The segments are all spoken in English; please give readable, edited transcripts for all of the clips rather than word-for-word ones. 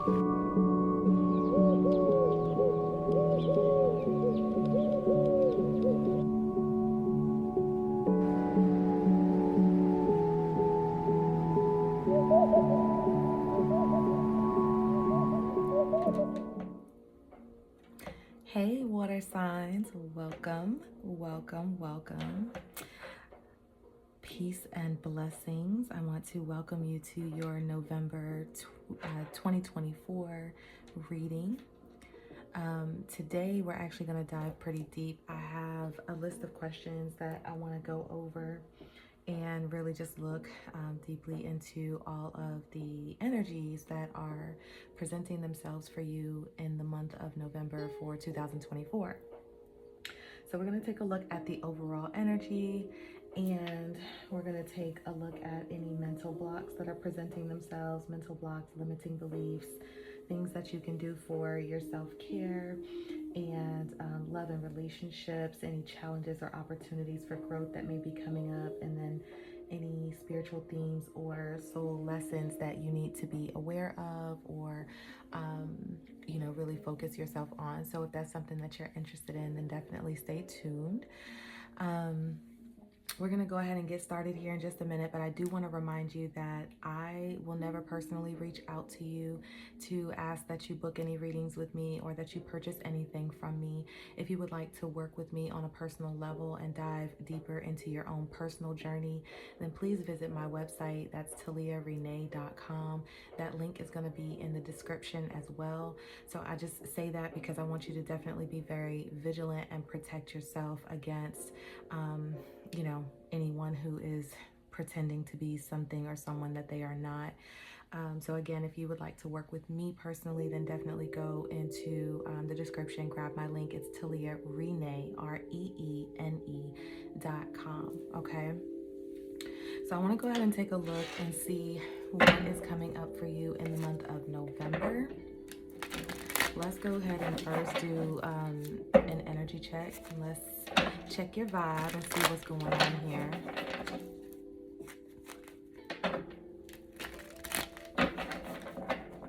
Hey, water signs, welcome, welcome, welcome. Peace and blessings. I want to welcome you to your November 2024 reading. Today, we're actually going to dive pretty deep. I have a list of questions that I want to go over and really just look deeply into all of the energies that are presenting themselves for you in the month of November for 2024. So we're going to take a look at the overall energy, and we're going to take a look at any mental blocks that are presenting themselves, mental blocks, limiting beliefs, things that you can do for your self-care and love and relationships, any challenges or opportunities for growth that may be coming up, and then any spiritual themes or soul lessons that you need to be aware of or really focus yourself on. So if that's something that you're interested in, then definitely stay tuned. We're going to go ahead and get started here in just a minute, but I do want to remind you that I will never personally reach out to you to ask that you book any readings with me or that you purchase anything from me. If you would like to work with me on a personal level and dive deeper into your own personal journey, then please visit my website. That's taliarenee.com. That link is going to be in the description as well. So I just say that because I want you to definitely be very vigilant and protect yourself against anyone who is pretending to be something or someone that they are not. So again, if you would like to work with me personally, then definitely go into the description, grab my link. It's taliarenee, REENE.com. Okay. So I want to go ahead and take a look and see what is coming up for you in the month of November. Let's go ahead and first do an energy check. Let's check your vibe and see what's going on here.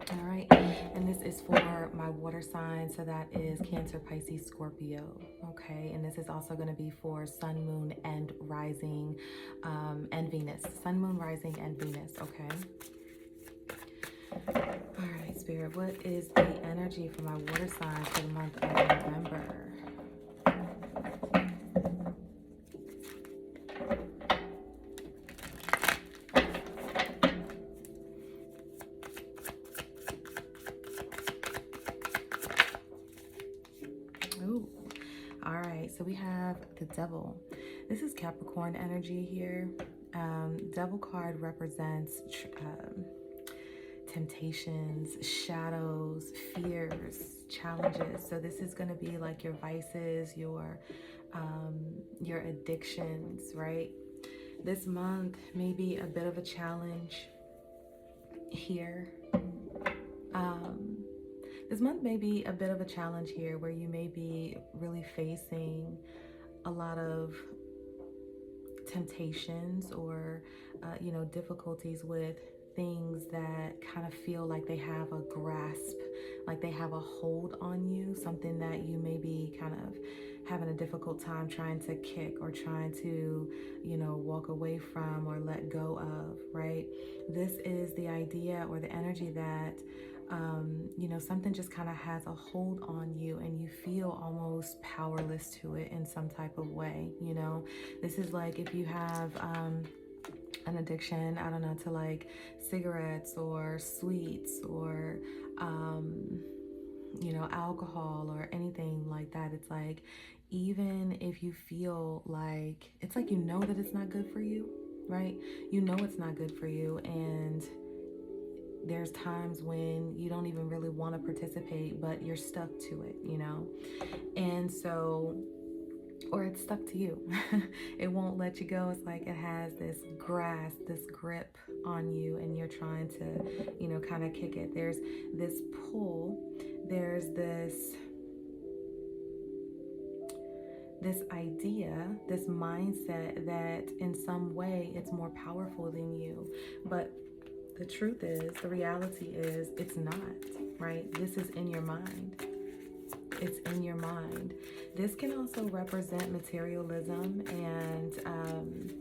All right, and this is for my water sign, so that is Cancer, Pisces, Scorpio. Okay, and this is also going to be for Sun, Moon, and Rising, and Venus. Sun, Moon, Rising, and Venus. Okay. All right, Spirit, what is the energy for my water sign for the month of November? Ooh, all right, so we have the Devil. This is Capricorn energy here. Devil card represents temptations, shadows, fears, challenges. So this is going to be like your vices, your addictions, right? This month may be a bit of a challenge here. This month may be a bit of a challenge here where you may be really facing a lot of temptations or difficulties with things that kind of feel like they have a grasp, like they have a hold on you, something that you may be kind of having a difficult time trying to kick or trying to walk away from or let go of, right? This is the idea or the energy that something just kind of has a hold on you and you feel almost powerless to it in some type of way. This is like if you have an addiction, I don't know, to like cigarettes or sweets or alcohol or anything like that. It's like, even if you feel like, it's like that it's not good for you, right? It's not good for you, and there's times when you don't even really want to participate, but you're stuck to it, and so, or it's stuck to you. It won't let you go. It's like it has this grasp, this grip on you, and you're trying to kind of kick it. There's this pull, there's this idea, this mindset that in some way it's more powerful than you. But The truth is, the reality is, it's not, right? This is in your mind. It's in your mind. This can also represent materialism and,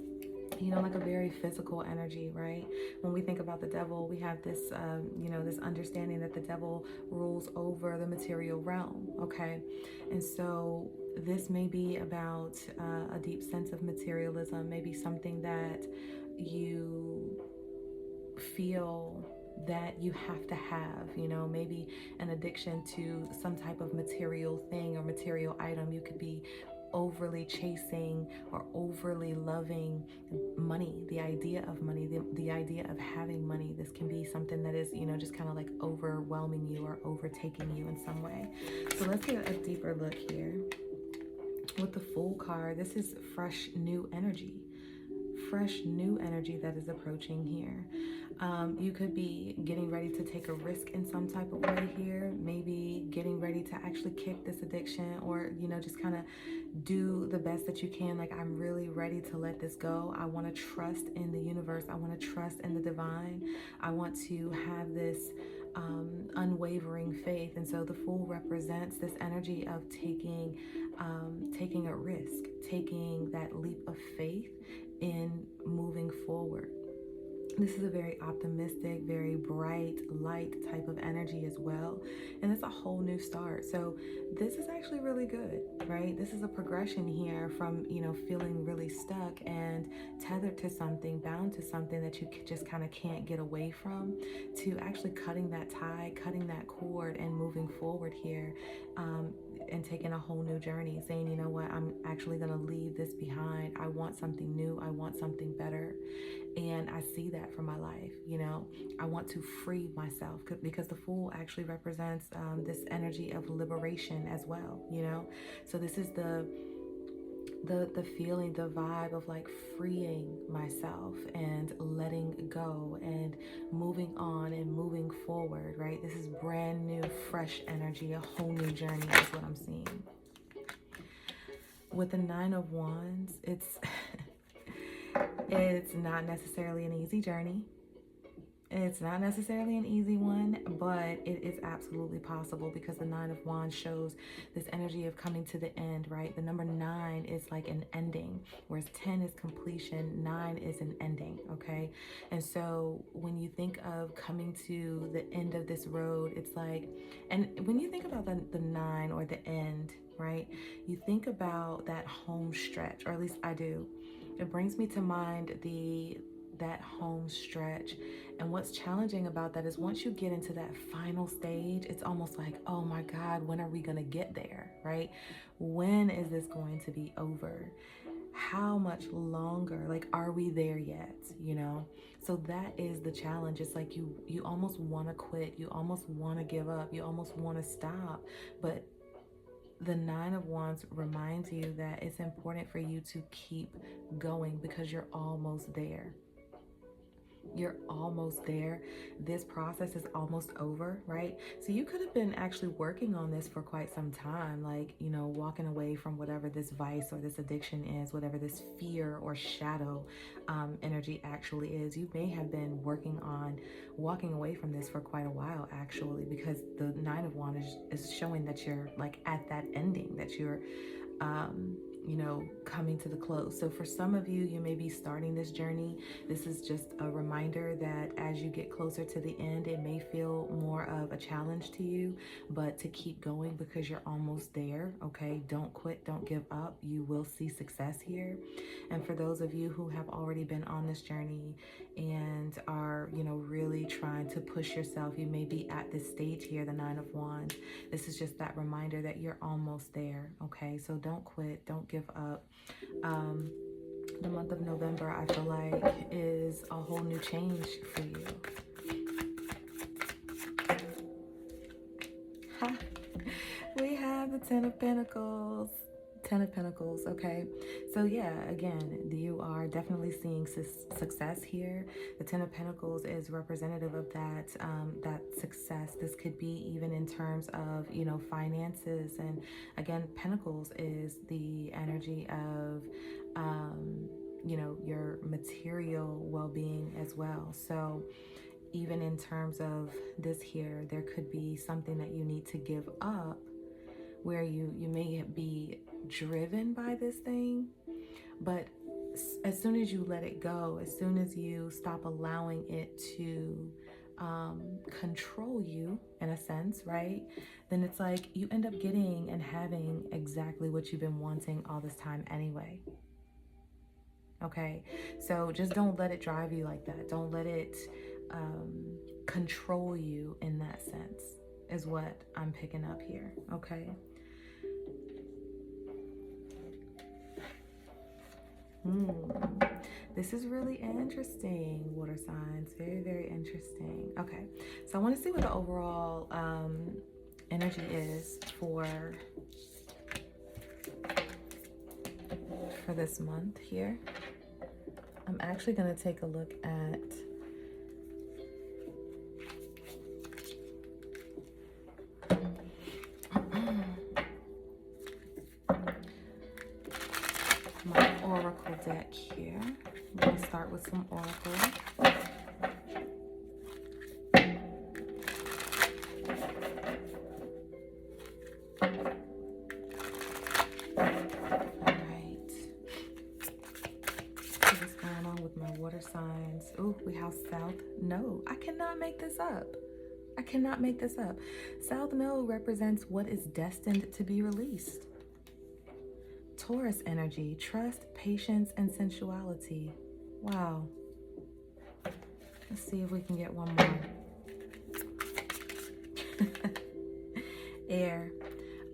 like a very physical energy, right? When we think about the devil, we have this, this understanding that the devil rules over the material realm, okay? And so this may be about a deep sense of materialism, maybe something that you feel that you have to have, maybe an addiction to some type of material thing or material item. You could be overly chasing or overly loving money, the idea of money, the idea of having money. This can be something that is, just kind of like overwhelming you or overtaking you in some way. So let's get a deeper look here. With the Fool card, this is fresh new energy. Fresh new energy that is approaching here. You could be getting ready to take a risk in some type of way here, maybe getting ready to actually kick this addiction, or just kind of do the best that you can. Like, I'm really ready to let this go. I want to trust in the universe. I want to trust in the divine. I want to have this unwavering faith. And so the Fool represents this energy of taking a risk, taking that leap of faith in moving forward. This is a very optimistic, very bright, light type of energy as well. And it's a whole new start. So this is actually really good, right? This is a progression here from, feeling really stuck and tethered to something, bound to something that you just kind of can't get away from, to actually cutting that tie, cutting that cord and moving forward here. And taking a whole new journey, saying, you know what, I'm actually going to leave this behind. I want something new. I want something better. And I see that for my life. I want to free myself, because the Fool actually represents this energy of liberation as well. So this is the feeling, the vibe of like freeing myself and letting go and moving on and moving forward, right? This is brand new, fresh energy, a whole new journey is what I'm seeing. With the Nine of Wands, it's not necessarily an easy journey. It's not necessarily an easy one, but it is absolutely possible, because the Nine of Wands shows this energy of coming to the end, right? The number 9 is like an ending, whereas 10 is completion, 9 is an ending, okay? And so when you think of coming to the end of this road, it's like, and when you think about the 9 or the end, right? You think about that home stretch, or at least I do. It brings me to mind that home stretch. And what's challenging about that is once you get into that final stage, it's almost like, oh my God, when are we going to get there, right? When is this going to be over? How much longer? Like, are we there yet? So that is the challenge. It's like you almost want to quit. You almost want to give up. You almost want to stop. But the Nine of Wands reminds you that it's important for you to keep going, because you're almost there. You're almost there. This process is almost over, right? So you could have been actually working on this for quite some time, like, walking away from whatever this vice or this addiction is, whatever this fear or shadow energy actually is. You may have been working on walking away from this for quite a while, actually, because the Nine of Wands is showing that you're like at that ending, that you're coming to the close. So for some of you, you may be starting this journey. This is just a reminder that as you get closer to the end, it may feel more of a challenge to you, but to keep going, because you're almost there, okay? Don't quit, don't give up. You will see success here. And for those of you who have already been on this journey and are, really trying to push yourself, you may be at this stage here, the Nine of Wands. This is just that reminder that you're almost there, okay? So don't quit, don't give up. The month of November, I feel like, is a whole new change for you. We have the Ten of Pentacles. Ten of Pentacles, okay? So yeah, again, you are definitely seeing success here. The Ten of Pentacles is representative of that success. This could be even in terms of, finances. And again, Pentacles is the energy of, your material well-being as well. So even in terms of this here, there could be something that you need to give up where you may be driven by this thing, but as soon as you let it go, as soon as you stop allowing it to control you in a sense, right? Then it's like you end up getting and having exactly what you've been wanting all this time anyway. Okay, so just don't let it drive you like that. Don't let it control you in that sense, is what I'm picking up here. Okay. This is really interesting, water signs. Very, very interesting. Okay, so I want to see what the overall energy is for this month here. I'm actually going to take a look at my oracle deck here. I'm going to start with some oracle. Signs. Oh, we have South Node. I cannot make this up. I cannot make this up. South Node represents what is destined to be released. Taurus energy, trust, patience, and sensuality. Wow. Let's see if we can get one more. Air,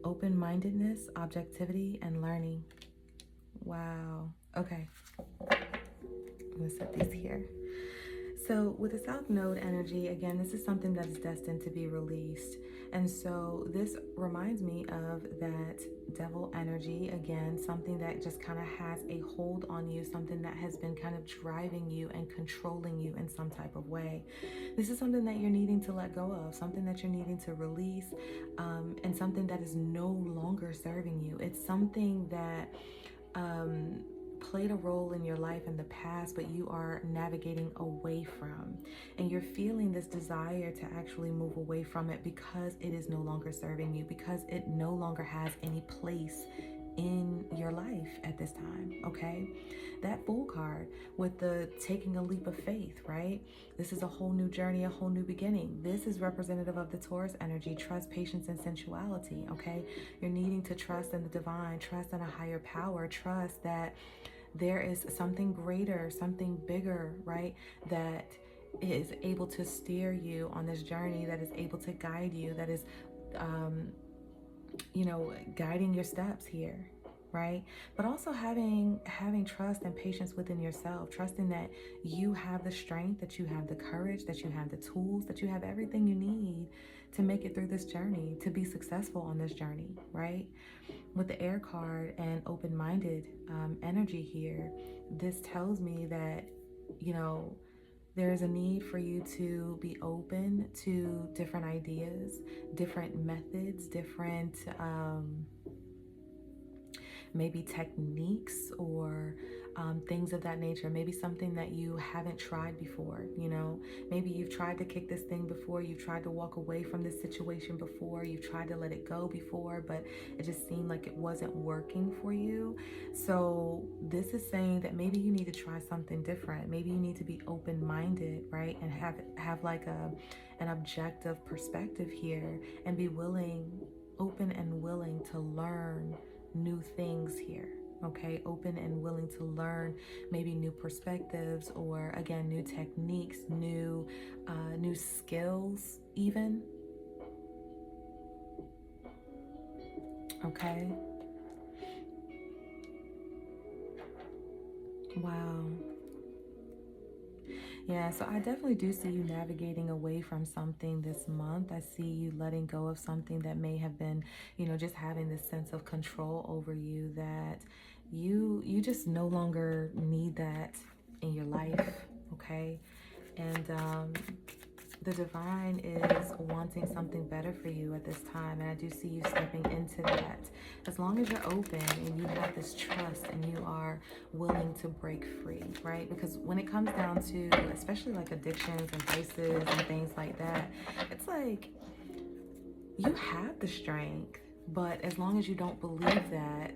open-mindedness, objectivity, and learning. Wow. Okay. I'm going to set these here. So with the South Node energy, again, this is something that is destined to be released. And so this reminds me of that devil energy, again, something that just kind of has a hold on you, something that has been kind of driving you and controlling you in some type of way. This is something that you're needing to let go of, something that you're needing to release, and something that is no longer serving you. It's something that played a role in your life in the past, but you are navigating away from, and you're feeling this desire to actually move away from it because it is no longer serving you, because it no longer has any place in your life at this time. Okay, that Fool card with the taking a leap of faith, right? This is a whole new journey, a whole new beginning. This is representative of the Taurus energy, trust, patience, and sensuality. Okay, you're needing to trust in the divine, trust in a higher power, trust that there is something greater, something bigger, right, that is able to steer you on this journey, that is able to guide you, that is guiding your steps here, right? But also having trust and patience within yourself, trusting that you have the strength, that you have the courage, that you have the tools, that you have everything you need to make it through this journey, to be successful on this journey, right? With the air card and open-minded energy here, this tells me that, there is a need for you to be open to different ideas, different methods, different maybe techniques or things of that nature. Maybe something that you haven't tried before, maybe you've tried to kick this thing before, you've tried to walk away from this situation before, you've tried to let it go before, but it just seemed like it wasn't working for you. So this is saying that maybe you need to try something different. Maybe you need to be open-minded, right? And have like an objective perspective here, and be open and willing to learn new things here. Okay, open and willing to learn maybe new perspectives, or again, new techniques, new skills even. Okay. Wow. Yeah, so I definitely do see you navigating away from something this month. I see you letting go of something that may have been, just having this sense of control over you, that you just no longer need that in your life, okay? And The divine is wanting something better for you at this time, and I do see you stepping into that. As long as you're open and you have this trust and you are willing to break free, right? Because when it comes down to, especially like addictions and vices and things like that, it's like you have the strength, but as long as you don't believe that,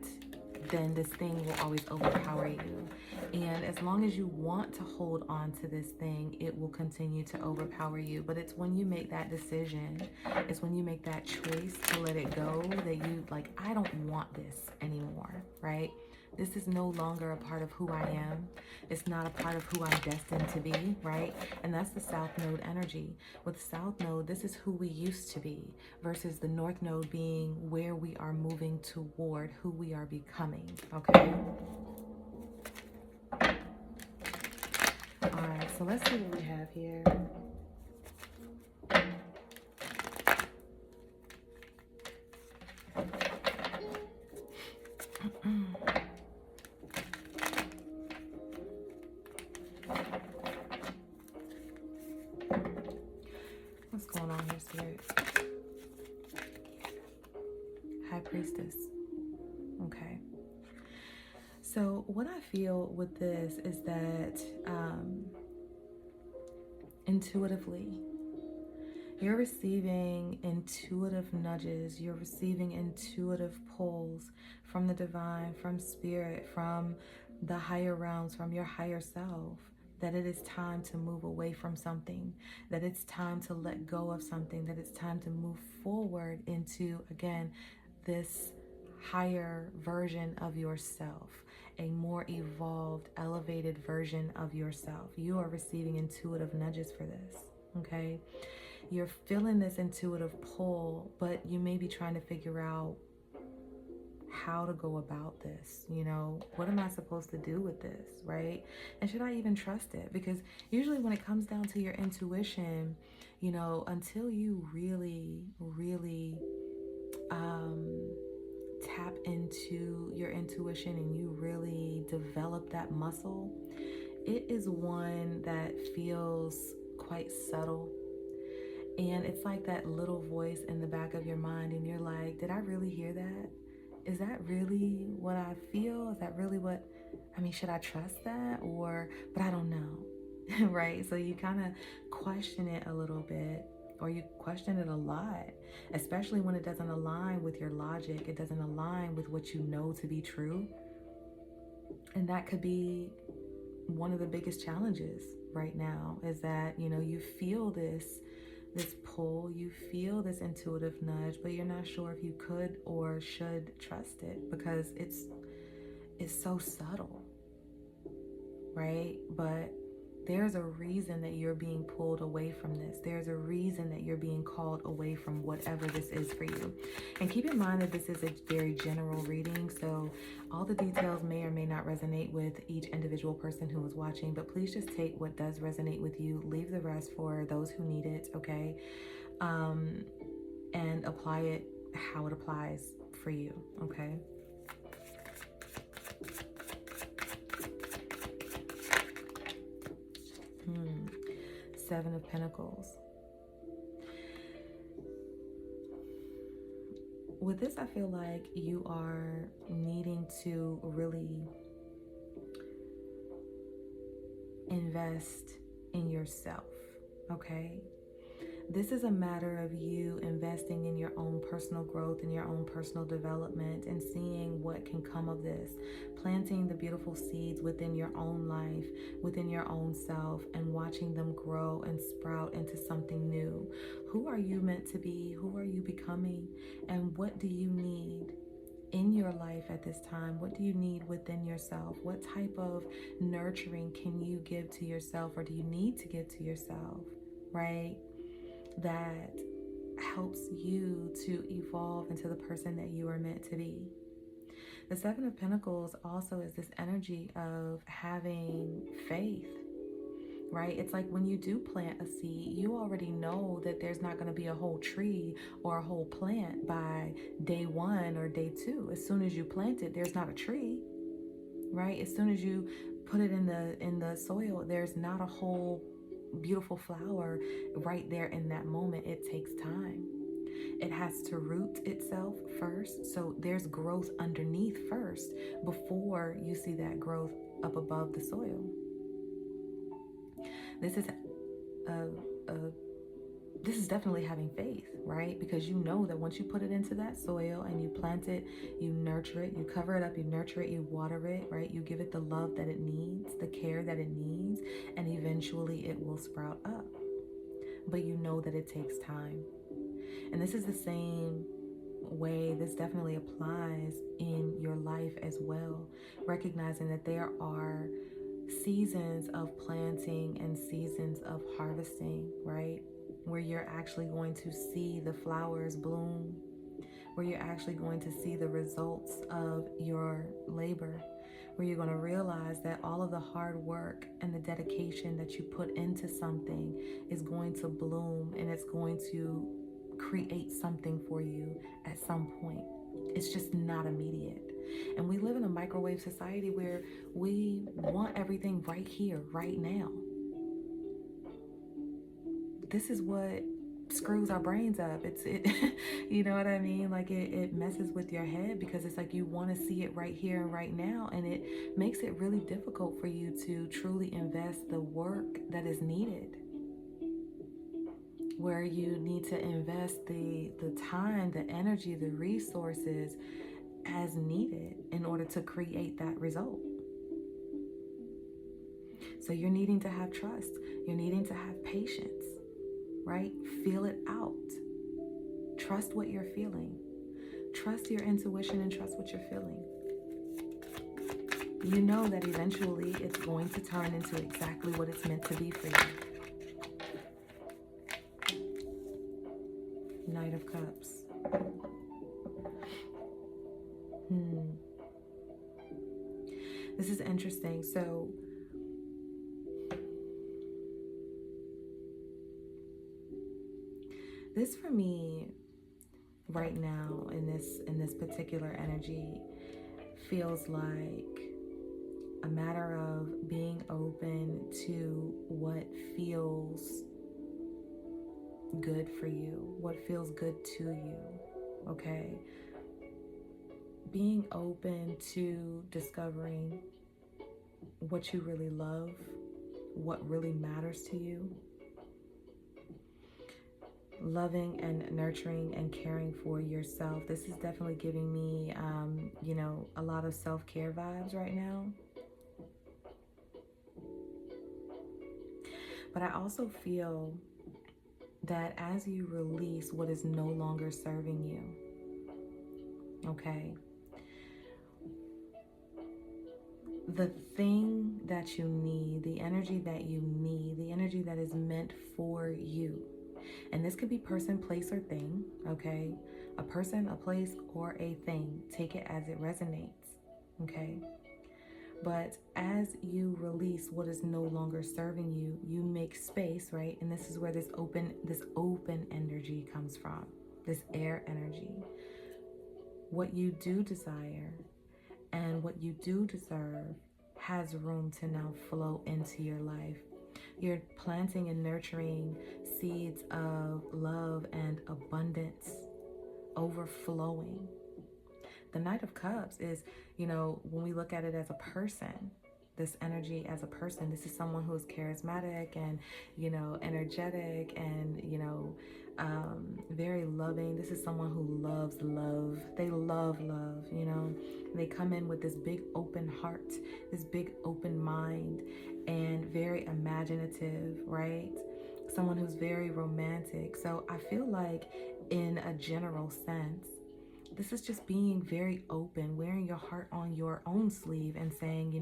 then this thing will always overpower you. And as long as you want to hold on to this thing, it will continue to overpower you. But it's when you make that decision, it's when you make that choice to let it go, that you like, I don't want this anymore, right? This is no longer a part of who I am. It's not a part of who I'm destined to be, right? And that's the South Node energy. With South Node, this is who we used to be versus the North Node being where we are moving toward, who we are becoming, okay? All right, so let's see what we have here. What's going on here, Spirit? High Priestess. Okay. So what I feel with this is that intuitively, you're receiving intuitive nudges, you're receiving intuitive pulls from the divine, from spirit, from the higher realms, from your higher self, that it is time to move away from something, that it's time to let go of something, that it's time to move forward into, again, this higher version of yourself, a more evolved, elevated version of yourself. You are receiving intuitive nudges for this, okay? You're feeling this intuitive pull, but you may be trying to figure out how to go about this. You know, what am I supposed to do with this, right? And should I even trust it? Because usually when it comes down to your intuition, you know, until you really, really tap into your intuition and you really develop that muscle, it is one that feels quite subtle. And it's like that little voice in the back of your mind, and you're like, did I really hear that? Is that really what I feel? Is that really what, I mean, should I trust that? Or, but I don't know, right? So you kind of question it a little bit, or you question it a lot, especially when it doesn't align with your logic. It doesn't align with what you know to be true. And that could be one of the biggest challenges right now, is that, you know, you feel this pull, you feel this intuitive nudge, but you're not sure if you could or should trust it because it's so subtle, right? But there's a reason that you're being pulled away from this. There's a reason that you're being called away from whatever this is for you. And keep in mind that this is a very general reading, so all the details may or may not resonate with each individual person who is watching, but please just take what does resonate with you, leave the rest for those who need it, okay? And apply it how it applies for you, okay? Seven of Pentacles. With this, I feel like you are needing to really invest in yourself, okay? This is a matter of you investing in your own personal growth and your own personal development and seeing what can come of this. Planting the beautiful seeds within your own life, within your own self, and watching them grow and sprout into something new. Who are you meant to be? Who are you becoming? And what do you need in your life at this time? What do you need within yourself? What type of nurturing can you give to yourself, or do you need to give to yourself, right? That helps you to evolve into the person that you are meant to be. The Seven of Pentacles also is this energy of having faith, right? It's like when you do plant a seed, you already know that there's not going to be a whole tree or a whole plant by day 1 or day 2. As soon as you plant it, there's not a tree, right? As soon as you put it in the soil, there's not a whole beautiful flower right there in that moment. It takes time. It has to root itself first. So there's growth underneath first before you see that growth up above the soil. This is this is definitely having faith, right? Because you know that once you put it into that soil and you plant it, you nurture it, you cover it up, you nurture it, you water it, right? You give it the love that it needs, the care that it needs, and eventually it will sprout up. But you know that it takes time. And this is the same way this definitely applies in your life as well, recognizing that there are seasons of planting and seasons of harvesting, right? Where you're actually going to see the flowers bloom, where you're actually going to see the results of your labor, where you're going to realize that all of the hard work and the dedication that you put into something is going to bloom, and it's going to create something for you at some point. It's just not immediate. And we live in a microwave society where we want everything right here, right now. This is what screws our brains up. You know what I mean? Like it messes with your head, because it's like you want to see it right here and right now, and it makes it really difficult for you to truly invest the work that is needed, where you need to invest the time, the energy, the resources as needed in order to create that result. So you're needing to have trust. You're needing to have patience, right? Feel it out. Trust what you're feeling. Trust your intuition and trust what you're feeling. You know that eventually it's going to turn into exactly what it's meant to be for you. Knight of Cups. This is interesting. So this for me right now in this particular energy feels like a matter of being open to what feels good for you, what feels good to you, okay? Being open to discovering what you really love, what really matters to you. Loving and nurturing and caring for yourself. This is definitely giving me, a lot of self-care vibes right now. But I also feel that as you release what is no longer serving you, okay, the thing that you need, the energy that you need, the energy that is meant for you, and this could be person, place, or thing, okay? A person, a place, or a thing. Take it as it resonates, okay? But as you release what is no longer serving you, you make space, right? And this is where this open energy comes from, this air energy. What you do desire and what you do deserve has room to now flow into your life. You're planting and nurturing seeds of love and abundance overflowing. The Knight of Cups is, when we look at it as a person, this energy as a person, this is someone who is charismatic and, energetic and, very loving. This is someone who loves love. They love love, They come in with this big open heart, this big open mind, and very imaginative, right? Someone who's very romantic. So I feel like in a general sense, this is just being very open, wearing your heart on your own sleeve and saying,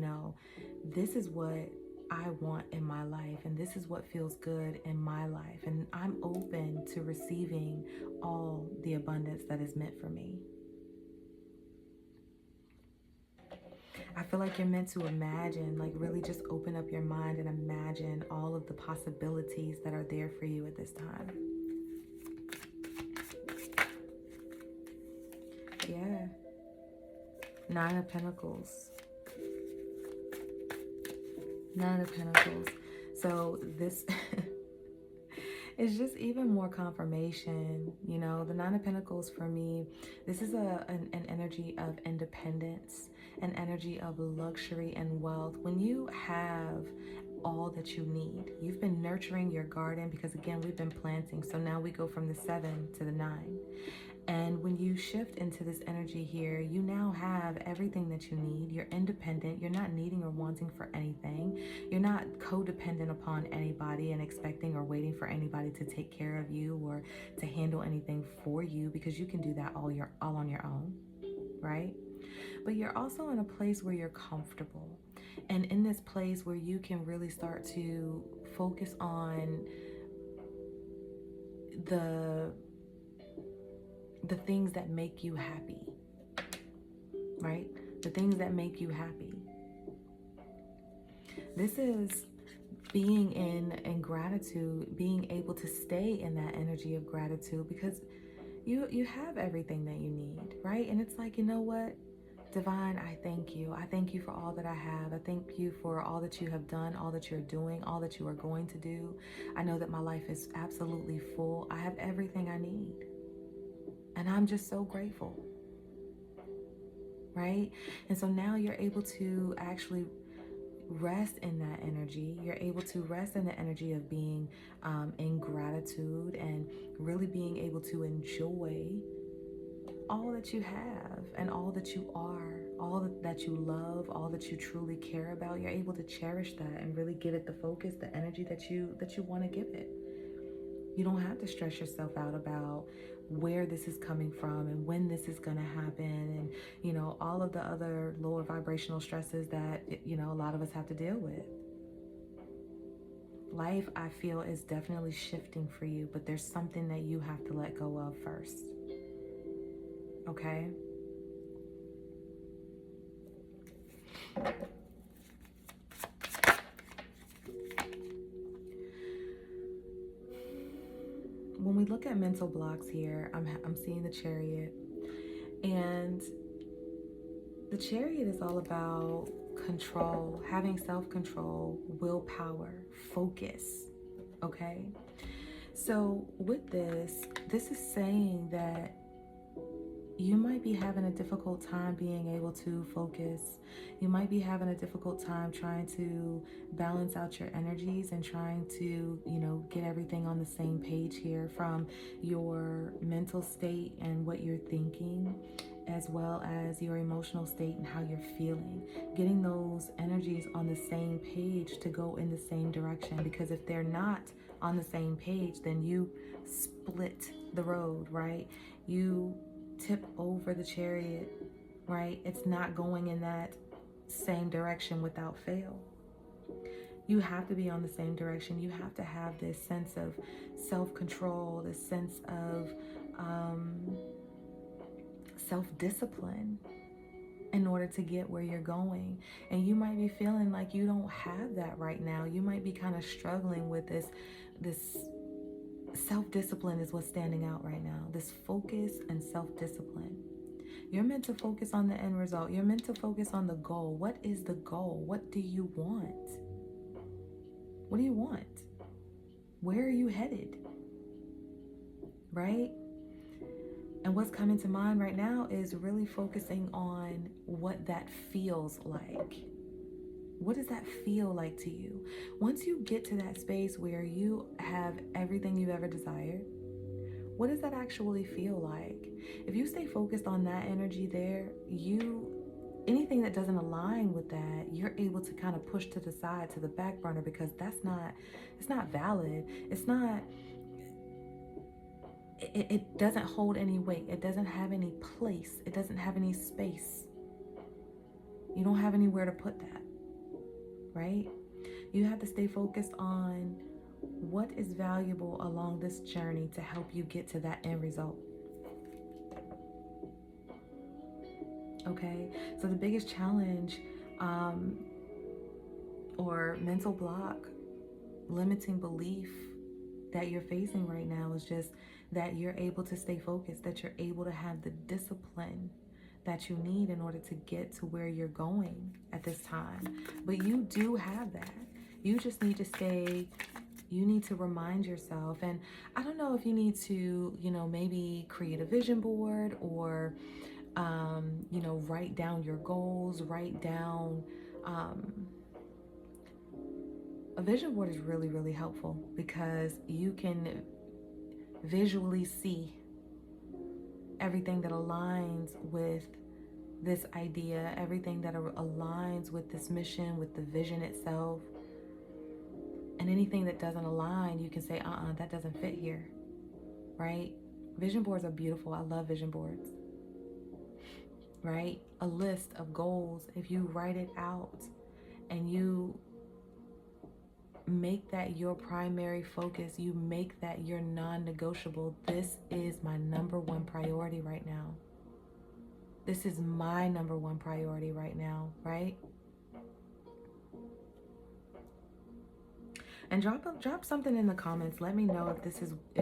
this is what I want in my life, and this is what feels good in my life, and I'm open to receiving all the abundance that is meant for me. I feel like you're meant to imagine, like really just open up your mind and imagine all of the possibilities that are there for you at this time. Yeah. 9 of Pentacles. 9 of Pentacles. So this is just even more confirmation. You know, the Nine of Pentacles for me, this is an energy of independence, an energy of luxury and wealth. When you have all that you need, you've been nurturing your garden, because again, we've been planting. So now we go from the 7 to the 9. And when you shift into this energy here, you now have everything that you need. You're independent. You're not needing or wanting for anything. You're not codependent upon anybody and expecting or waiting for anybody to take care of you or to handle anything for you, because you can do that all on your own, right? But you're also in a place where you're comfortable. And in this place where you can really start to focus on the things that make you happy, right? The things that make you happy. This is being in gratitude, being able to stay in that energy of gratitude, because you have everything that you need, right? And it's like, you know what? Divine, I thank you. I thank you for all that I have. I thank you for all that you have done, all that you're doing, all that you are going to do. I know that my life is absolutely full. I have everything I need. And I'm just so grateful, right? And so now you're able to actually rest in that energy. You're able to rest in the energy of being in gratitude and really being able to enjoy all that you have and all that you are, all that you love, all that you truly care about. You're able to cherish that and really give it the focus, the energy that you want to give it. You don't have to stress yourself out about where this is coming from and when this is going to happen, and, you know, all of the other lower vibrational stresses that, you know, a lot of us have to deal with. Life, I feel, is definitely shifting for you, but there's something that you have to let go of first. Okay? When we look at mental blocks here, I'm seeing the Chariot, and the Chariot is all about control, having self-control, willpower, focus, okay? So with this is saying that you might be having a difficult time being able to focus. You might be having a difficult time trying to balance out your energies and trying to, you know, get everything on the same page here, from your mental state and what you're thinking, as well as your emotional state and how you're feeling. Getting those energies on the same page to go in the same direction, because if they're not on the same page, then you split the road, right? You tip over the Chariot, right? It's not going in that same direction without fail. You have to be on the same direction. You have to have this sense of self-control, this sense of self-discipline in order to get where you're going. And you might be feeling like you don't have that right now. You might be kind of struggling with this self-discipline is what's standing out right now. This focus and self-discipline. You're meant to focus on the end result. You're meant to focus on the goal. What is the goal? What do you want? What do you want? Where are you headed? Right? And what's coming to mind right now is really focusing on what that feels like. What does that feel like to you? Once you get to that space where you have everything you've ever desired, what does that actually feel like? If you stay focused on that energy there, anything that doesn't align with that, you're able to kind of push to the side, to the back burner, because it's not valid. It doesn't hold any weight. It doesn't have any place. It doesn't have any space. You don't have anywhere to put that. Right? You have to stay focused on what is valuable along this journey to help you get to that end result. Okay? So the biggest challenge or mental block, limiting belief that you're facing right now is just that you're able to stay focused, that you're able to have the discipline that you need in order to get to where you're going at this time. But you do have that. You just need to stay, you need to remind yourself. And I don't know if you need to, maybe create a vision board, or, write down your goals, write down, a vision board is really, really helpful because you can visually see everything that aligns with this idea, everything that aligns with this mission, with the vision itself. And anything that doesn't align, you can say, that doesn't fit here, right? Vision boards are beautiful. I love vision boards, right? A list of goals, if you write it out and you make that your primary focus, you make that your non-negotiable. This is my number one priority right now. This is my number one priority right now, right? And drop something in the comments. Let me know if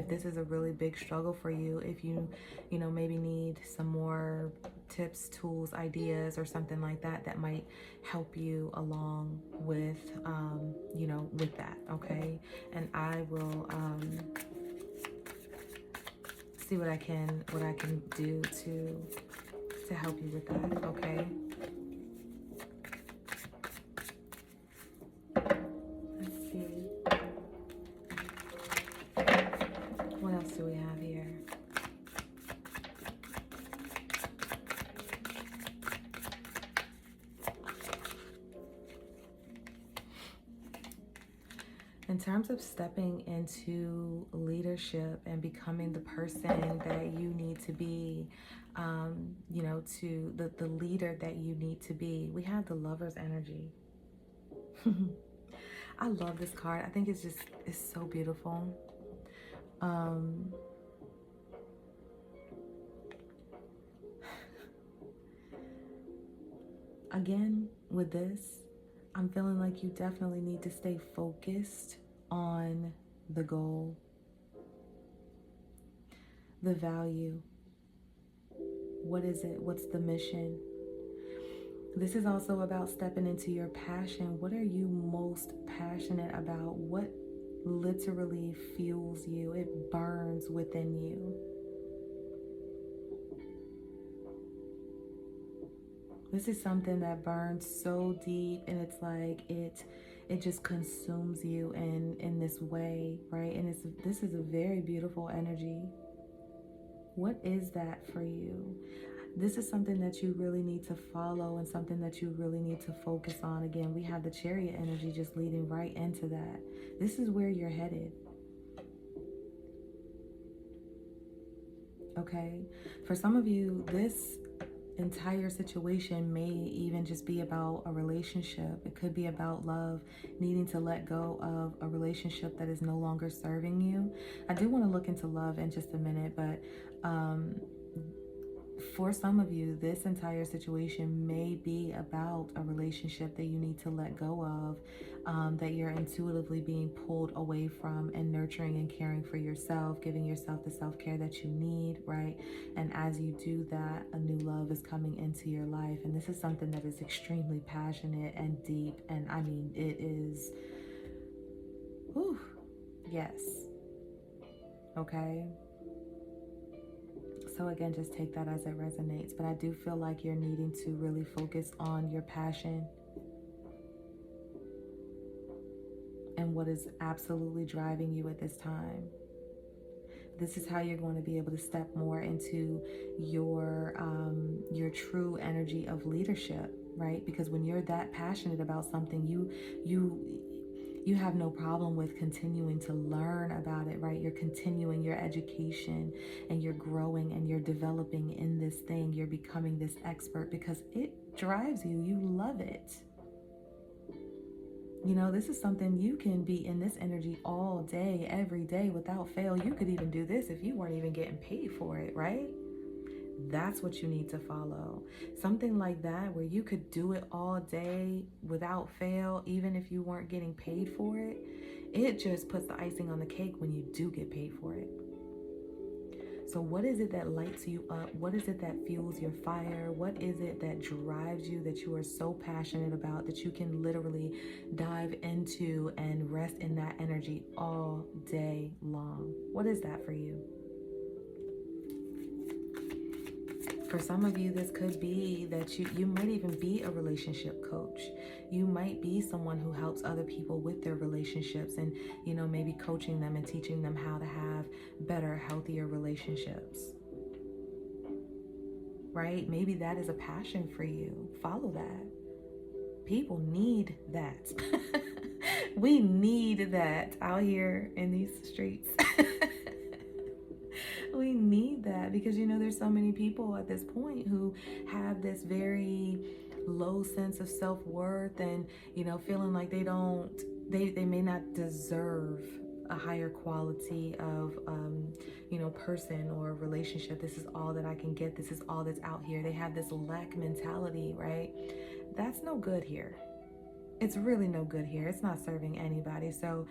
this is a really big struggle for you. If you maybe need some more tips, tools, ideas, or something like that that might help you along with with that. Okay, and I will see what I can do to help you with that. Okay. What else do we have here? In terms of stepping into leadership and becoming the person that you need to be, to the leader that you need to be, we have the Lover's energy. I love this card. I think it's so beautiful. Again, with this, I'm feeling like you definitely need to stay focused on the goal, the value. What is it? What's the mission? This is also about stepping into your passion. What are you most passionate about? What literally fuels you? It burns within you. This is something that burns so deep, and it's like it just consumes you in this way, right? And this is a very beautiful energy. What is that for you? This is something that you really need to follow and something that you really need to focus on. Again, we have the Chariot energy just leading right into that. This is where you're headed. Okay? For some of you, this entire situation may even just be about a relationship. It could be about love, needing to let go of a relationship that is no longer serving you. I do want to look into love in just a minute, but for some of you, this entire situation may be about a relationship that you need to let go of, that you're intuitively being pulled away from, and nurturing and caring for yourself, giving yourself the self-care that you need, right? And as you do that, a new love is coming into your life. And this is something that is extremely passionate and deep. And I mean, it is, whew, yes. Okay. So again, just take that as it resonates. But I do feel like you're needing to really focus on your passion and what is absolutely driving you at this time. This is how you're going to be able to step more into your true energy of leadership, right? Because when you're that passionate about something, you have no problem with continuing to learn about it, right? You're continuing your education and you're growing and you're developing in this thing. You're becoming this expert because it drives you. You love it. You know, this is something you can be in this energy all day, every day without fail. You could even do this if you weren't even getting paid for it, right? That's what you need to follow. Something like that where you could do it all day without fail, even if you weren't getting paid for it. It just puts the icing on the cake when you do get paid for it. So what is it that lights you up? What is it that fuels your fire? What is it that drives you, that you are so passionate about, that you can literally dive into and rest in that energy all day long? What is that for you? For some of you, this could be that you might even be a relationship coach. You might be someone who helps other people with their relationships and, maybe coaching them and teaching them how to have better, healthier relationships. Right? Maybe that is a passion for you. Follow that. People need that. We need that out here in these streets. We need that because, there's so many people at this point who have this very low sense of self-worth and, feeling like they may not deserve a higher quality of, person or relationship. This is all that I can get. This is all that's out here. They have this lack mentality, right? That's no good here. It's really no good here. It's not serving anybody. So,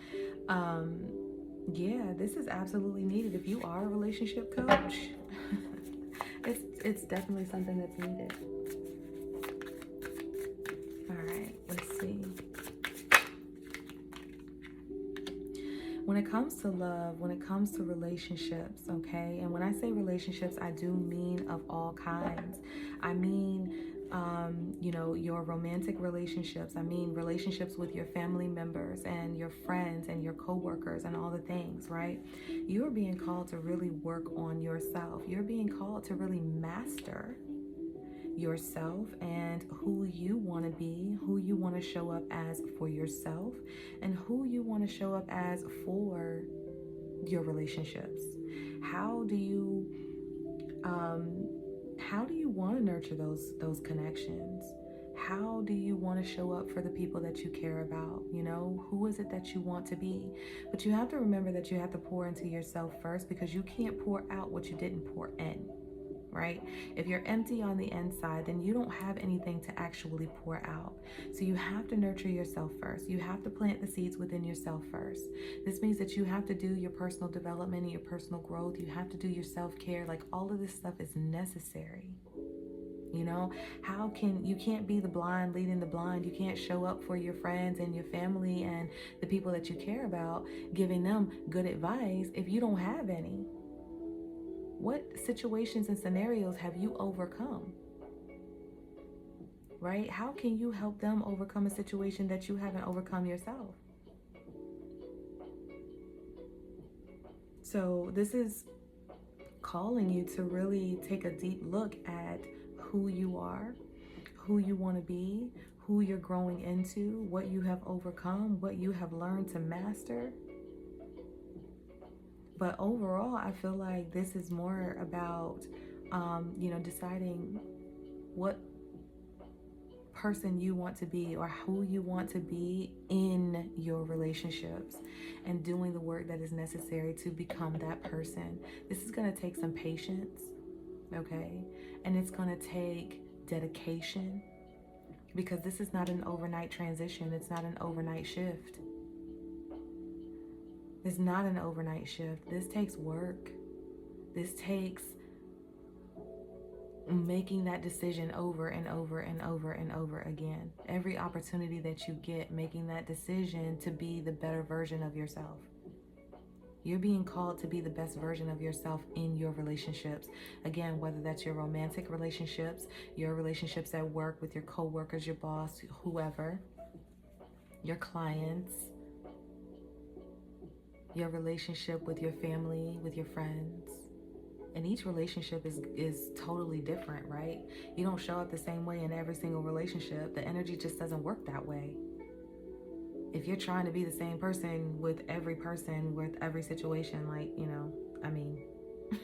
yeah, this is absolutely needed. If you are a relationship coach, it's definitely something that's needed. All right, let's see. When it comes to love, when it comes to relationships, okay, and when I say relationships, I do mean of all kinds. I mean, your romantic relationships. I mean, relationships with your family members and your friends and your coworkers and all the things, right? You are being called to really work on yourself. You're being called to really master yourself and who you want to be, who you want to show up as for yourself, and who you want to show up as for your relationships. How do you want to nurture those connections? How do you want to show up for the people that you care about? Who is it that you want to be? But you have to remember that you have to pour into yourself first, because you can't pour out what you didn't pour in. Right? If you're empty on the inside, then you don't have anything to actually pour out. So you have to nurture yourself first. You have to plant the seeds within yourself first. This means that you have to do your personal development and your personal growth. You have to do your self-care. Like, all of this stuff is necessary. You can't be the blind leading the blind. You can't show up for your friends and your family and the people that you care about, giving them good advice if you don't have any. What situations and scenarios have you overcome? Right? How can you help them overcome a situation that you haven't overcome yourself? So this is calling you to really take a deep look at who you are, who you want to be, who you're growing into, what you have overcome, what you have learned to master. But overall, I feel like this is more about, deciding what person you want to be or who you want to be in your relationships, and doing the work that is necessary to become that person. This is going to take some patience, okay? And it's going to take dedication, because this is not an overnight transition. It's not an overnight shift. It's not an overnight shift. This takes work. This takes making that decision over and over and over and over again. Every opportunity that you get, making that decision to be the better version of yourself. You're being called to be the best version of yourself in your relationships. Again, whether that's your romantic relationships, your relationships at work with your coworkers, your boss, whoever, your clients, your relationship with your family, with your friends. And each relationship is totally different, right? You don't show up the same way in every single relationship. The energy just doesn't work that way. If you're trying to be the same person, with every situation,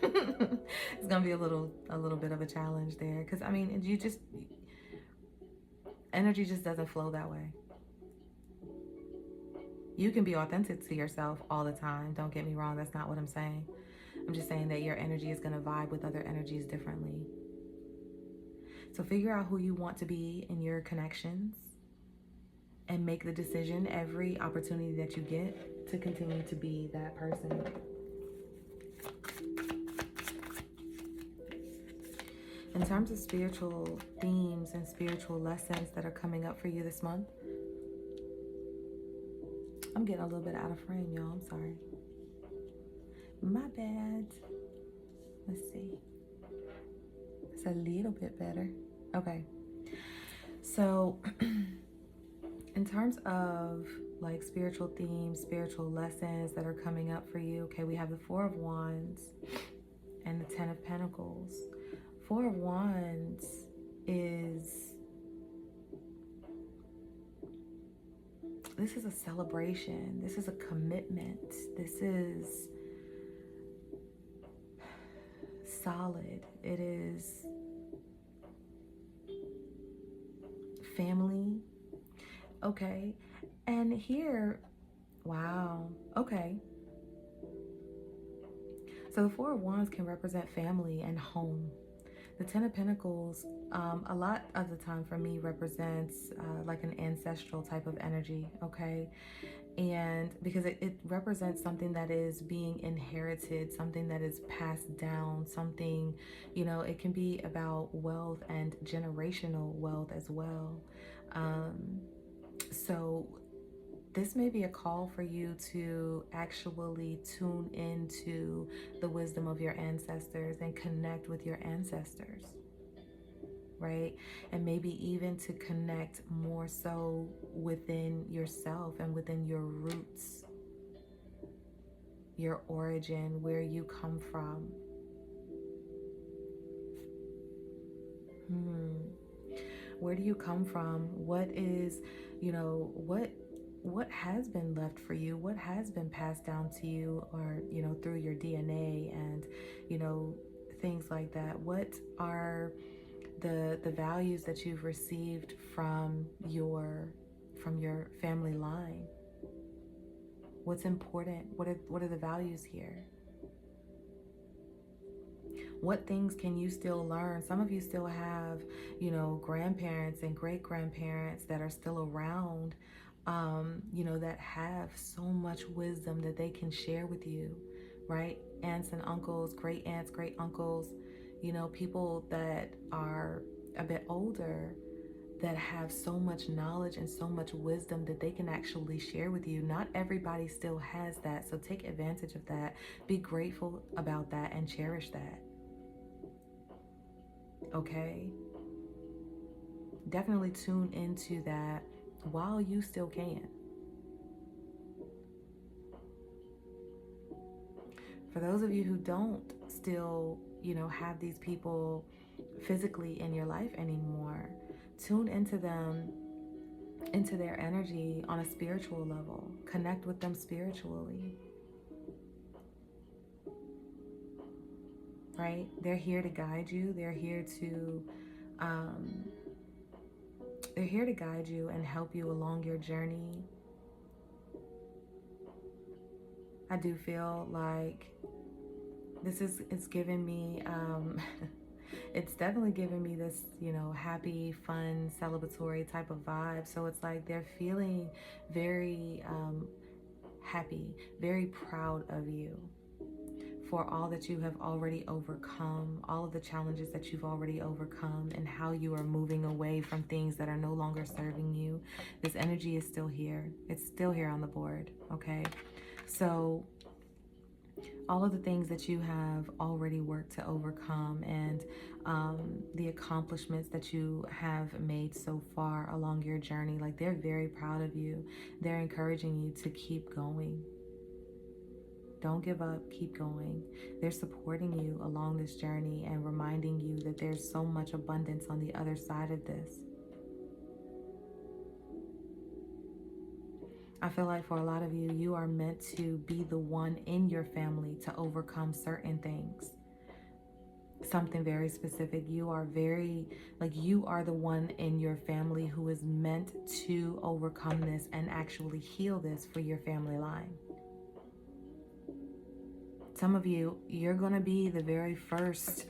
it's gonna be a little bit of a challenge there. Because energy just doesn't flow that way. You can be authentic to yourself all the time. Don't get me wrong. That's not what I'm saying. I'm just saying that your energy is going to vibe with other energies differently. So figure out who you want to be in your connections, and make the decision every opportunity that you get to continue to be that person. In terms of spiritual themes and spiritual lessons that are coming up for you this month, I'm getting a little bit out of frame, y'all. I'm sorry. My bad. Let's see. It's a little bit better. Okay. So, in terms of like spiritual themes, spiritual lessons that are coming up for you, okay, we have the Four of Wands and the Ten of Pentacles. Four of Wands is, this is a celebration. This is a commitment. This is solid. It is family. Okay. And here, wow. Okay. So the Four of Wands can represent family and home. The Ten of Pentacles, a lot of the time for me, represents like an ancestral type of energy, okay? And because it represents something that is being inherited, something that is passed down, something, you know, it can be about wealth and generational wealth as well. So this may be a call for you to actually tune into the wisdom of your ancestors and connect with your ancestors, right? And maybe even to connect more so within yourself and within your roots, your origin, where you come from. Where do you come from? What is, you know, what has been left for you? What has been passed down to you, or, you know, through your DNA and, you know, things like that? What are the values that you've received from your family line? What's important? What are the values here? What things can you still learn? Some of you still have, you know, grandparents and great-grandparents that are still around, you know, that have so much wisdom that they can share with you, right? Aunts and uncles, great aunts, great uncles, you know, people that are a bit older that have so much knowledge and so much wisdom that they can actually share with you. Not everybody still has that, so take advantage of that. Be grateful about that and cherish that. Okay? Definitely tune into that while you still can. For those of you who don't still, you know, have these people physically in your life anymore, tune into them, into their energy on a spiritual level. Connect with them spiritually. Right? They're here to guide you. They're here to guide you and help you along your journey. I do feel like it's giving me it's definitely giving me this, you know, happy, fun, celebratory type of vibe. So it's like they're feeling very happy, very proud of you for all that you have already overcome, all of the challenges that you've already overcome, and how you are moving away from things that are no longer serving you. This energy is still here. It's still here on the board, okay? So all of the things that you have already worked to overcome, and the accomplishments that you have made so far along your journey, like, they're very proud of you. They're encouraging you to keep going. Don't give up, keep going. They're supporting you along this journey and reminding you that there's so much abundance on the other side of this. I feel like for a lot of you, you are meant to be the one in your family to overcome certain things. Something very specific. You are you are the one in your family who is meant to overcome this and actually heal this for your family line. Some of you, you're going to be the very first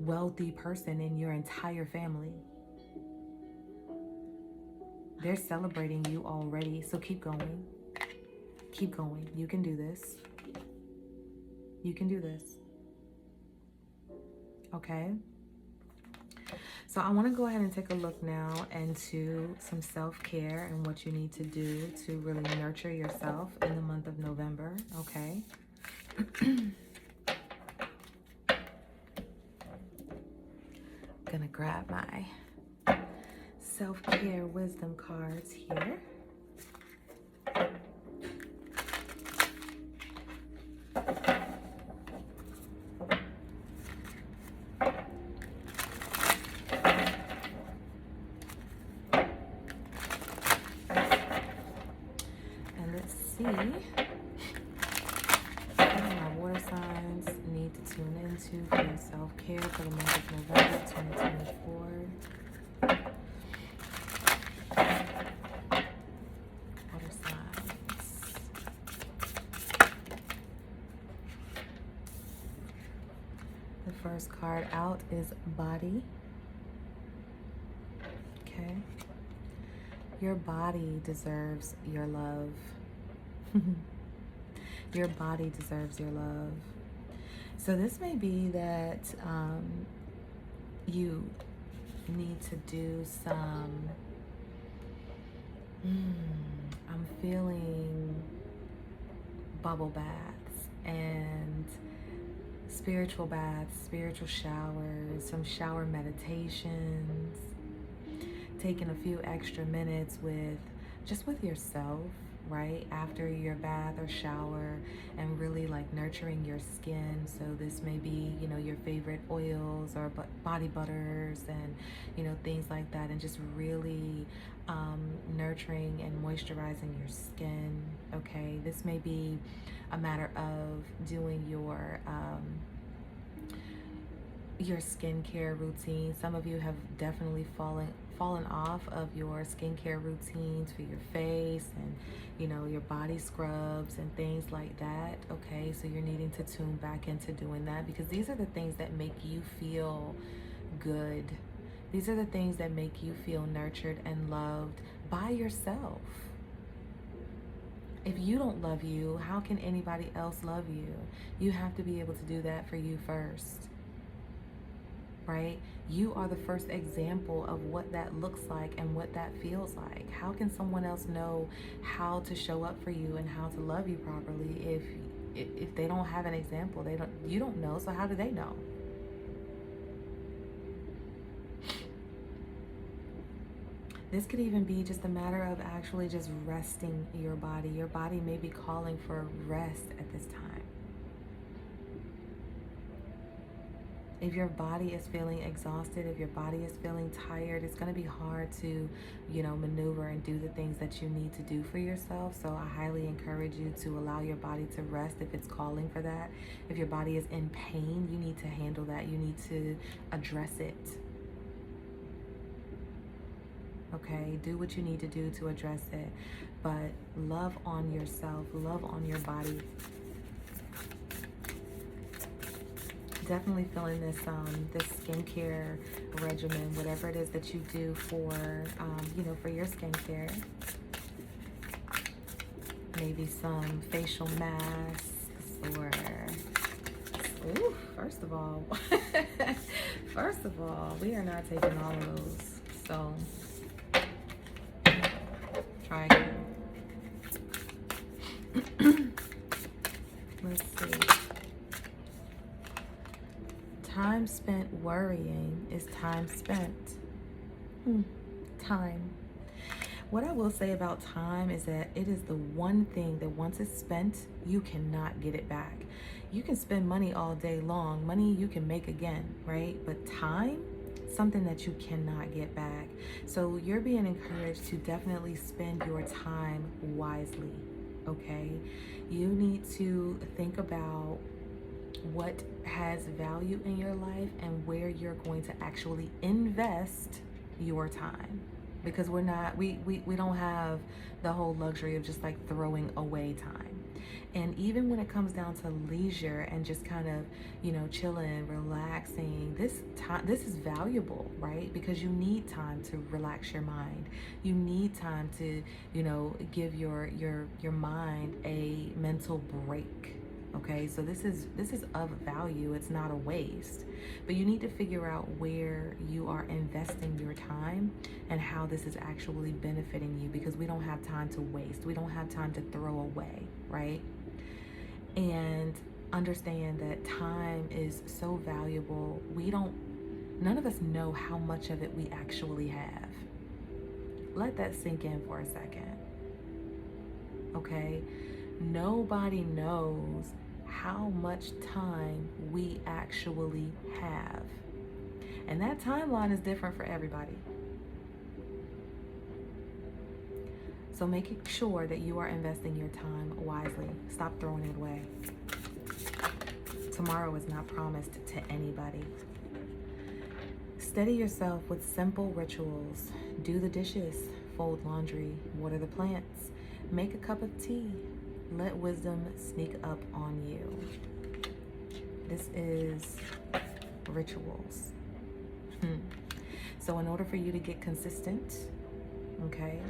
wealthy person in your entire family. They're celebrating you already, so keep going. Keep going. You can do this. You can do this. Okay? So I want to go ahead and take a look now into some self-care and what you need to do to really nurture yourself in the month of November, okay? Gonna grab my self-care wisdom cards here. And let's see what my water signs need to tune into for your self-care for the month of November 2024. Water signs. The first card out is body. Okay. Your body deserves your love. Your body deserves your love. So this may be that you need to do some, I'm feeling bubble baths and spiritual baths, spiritual showers, some shower meditations, taking a few extra minutes with yourself, right, after your bath or shower, and really like nurturing your skin. So this may be, you know, your favorite oils or body butters and, you know, things like that, and just really nurturing and moisturizing your skin. Okay, this may be a matter of doing your skincare routine. Some of you have definitely fallen off of your skincare routines for your face and, you know, your body scrubs and things like that. Okay, so you're needing to tune back into doing that, because these are the things that make you feel good. These are the things that make you feel nurtured and loved by yourself. If you don't love you, how can anybody else love you? You have to be able to do that for you first. Right? You are the first example of what that looks like and what that feels like. How can someone else know how to show up for you and how to love you properly if they don't have an example? You don't know, so how do they know? This could even be just a matter of actually just resting your body. Your body may be calling for rest at this time. If your body is feeling exhausted, if your body is feeling tired, it's going to be hard to, you know, maneuver and do the things that you need to do for yourself. So I highly encourage you to allow your body to rest if it's calling for that. If your body is in pain, you need to handle that. You need to address it. Okay, do what you need to do to address it. But love on yourself, love on your body. Definitely feeling this this skincare regimen, whatever it is that you do for you know, for your skincare. Maybe some facial masks or ooh, first of all we are not taking all of those. So try again. Let's see. Time spent worrying is time spent. Time. What I will say about time is that it is the one thing that once it's spent, you cannot get it back. You can spend money all day long. Money you can make again, right? But time, something that you cannot get back. So you're being encouraged to definitely spend your time wisely, okay? You need to think about what has value in your life and where you're going to actually invest your time, because we don't have the whole luxury of just like throwing away time. And even when it comes down to leisure and just kind of, you know, chilling, relaxing, this is valuable, right? Because you need time to relax your mind. You need time to, you know, give your mind a mental break. Okay, so this is of value. It's not a waste. But you need to figure out where you are investing your time and how this is actually benefiting you, because we don't have time to waste. We don't have time to throw away, right? And understand that time is so valuable. None of us know how much of it we actually have. Let that sink in for a second. Okay? Nobody knows how much time we actually have. And that timeline is different for everybody. So make sure that you are investing your time wisely. Stop throwing it away. Tomorrow is not promised to anybody. Steady yourself with simple rituals. Do the dishes, fold laundry, water the plants, make a cup of tea. Let wisdom sneak up on you. This is rituals. So in order for you to get consistent, okay,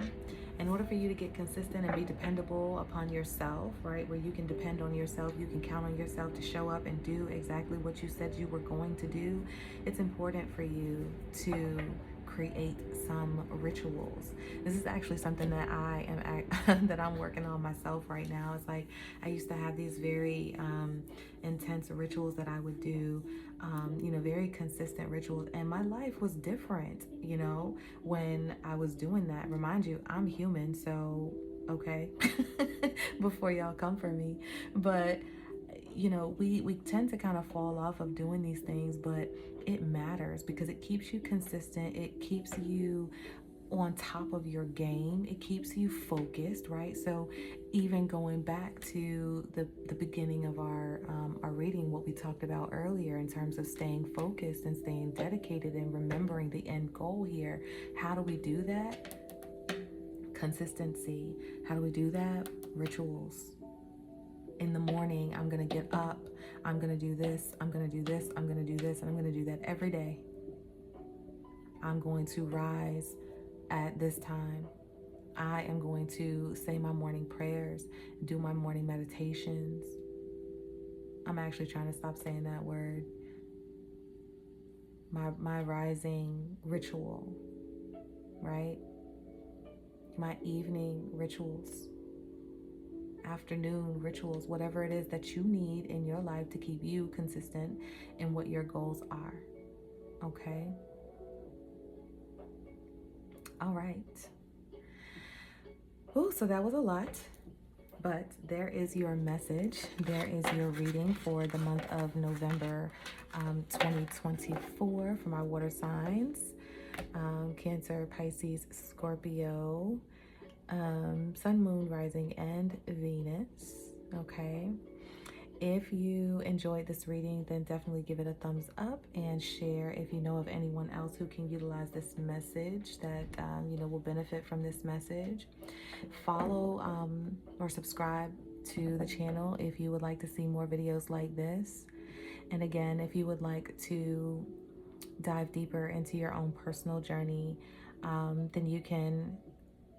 in order for you to get consistent and be dependable upon yourself, right, where you can depend on yourself, you can count on yourself to show up and do exactly what you said you were going to do, it's important for you to create some rituals. This is actually something that that I'm working on myself right now. It's like I used to have these very intense rituals that I would do, very consistent rituals, and my life was different, when I was doing that. Remind you, I'm human, so okay, before y'all come for me, but we tend to kind of fall off of doing these things, but it matters because it keeps you consistent. It keeps you on top of your game. It keeps you focused, right? So even going back to the beginning of our reading, what we talked about earlier in terms of staying focused and staying dedicated and remembering the end goal here. How do we do that? Consistency. How do we do that? Rituals. In the morning, I'm going to get up, I'm going to do this, I'm going to do this, I'm going to do this, and I'm going to do that every day. I'm going to rise at this time. I am going to say my morning prayers, do my morning meditations. I'm actually trying to stop saying that word. My rising ritual, right? My evening rituals. Afternoon rituals, whatever it is that you need in your life to keep you consistent in what your goals are. Okay? All right. Oh, so that was a lot, but there is your message. There is your reading for the month of November 2024 for my water signs. Cancer, Pisces, Scorpio, Sun, Moon, Rising, and Venus. Okay. If you enjoyed this reading, then definitely give it a thumbs up and share if you know of anyone else who can utilize this message that will benefit from this message. Follow or subscribe to the channel if you would like to see more videos like this. And again, if you would like to dive deeper into your own personal journey, then you can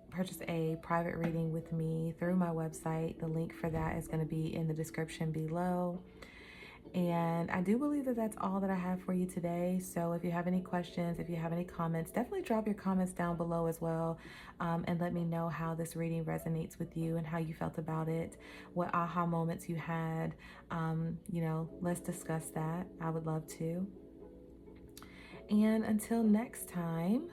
purchase a private reading with me through my website. The link for that is going to be in the description below. And I do believe that that's all that I have for you today. So if you have any questions, if you have any comments, definitely drop your comments down below as well, and let me know how this reading resonates with you and how you felt about it, what aha moments you had. Let's discuss that. I would love to. And until next time,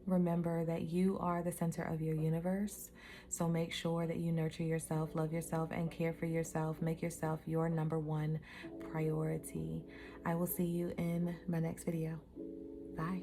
remember that you are the center of your universe. So make sure that you nurture yourself, love yourself, and care for yourself. Make yourself your number one priority. I will see you in my next video. Bye.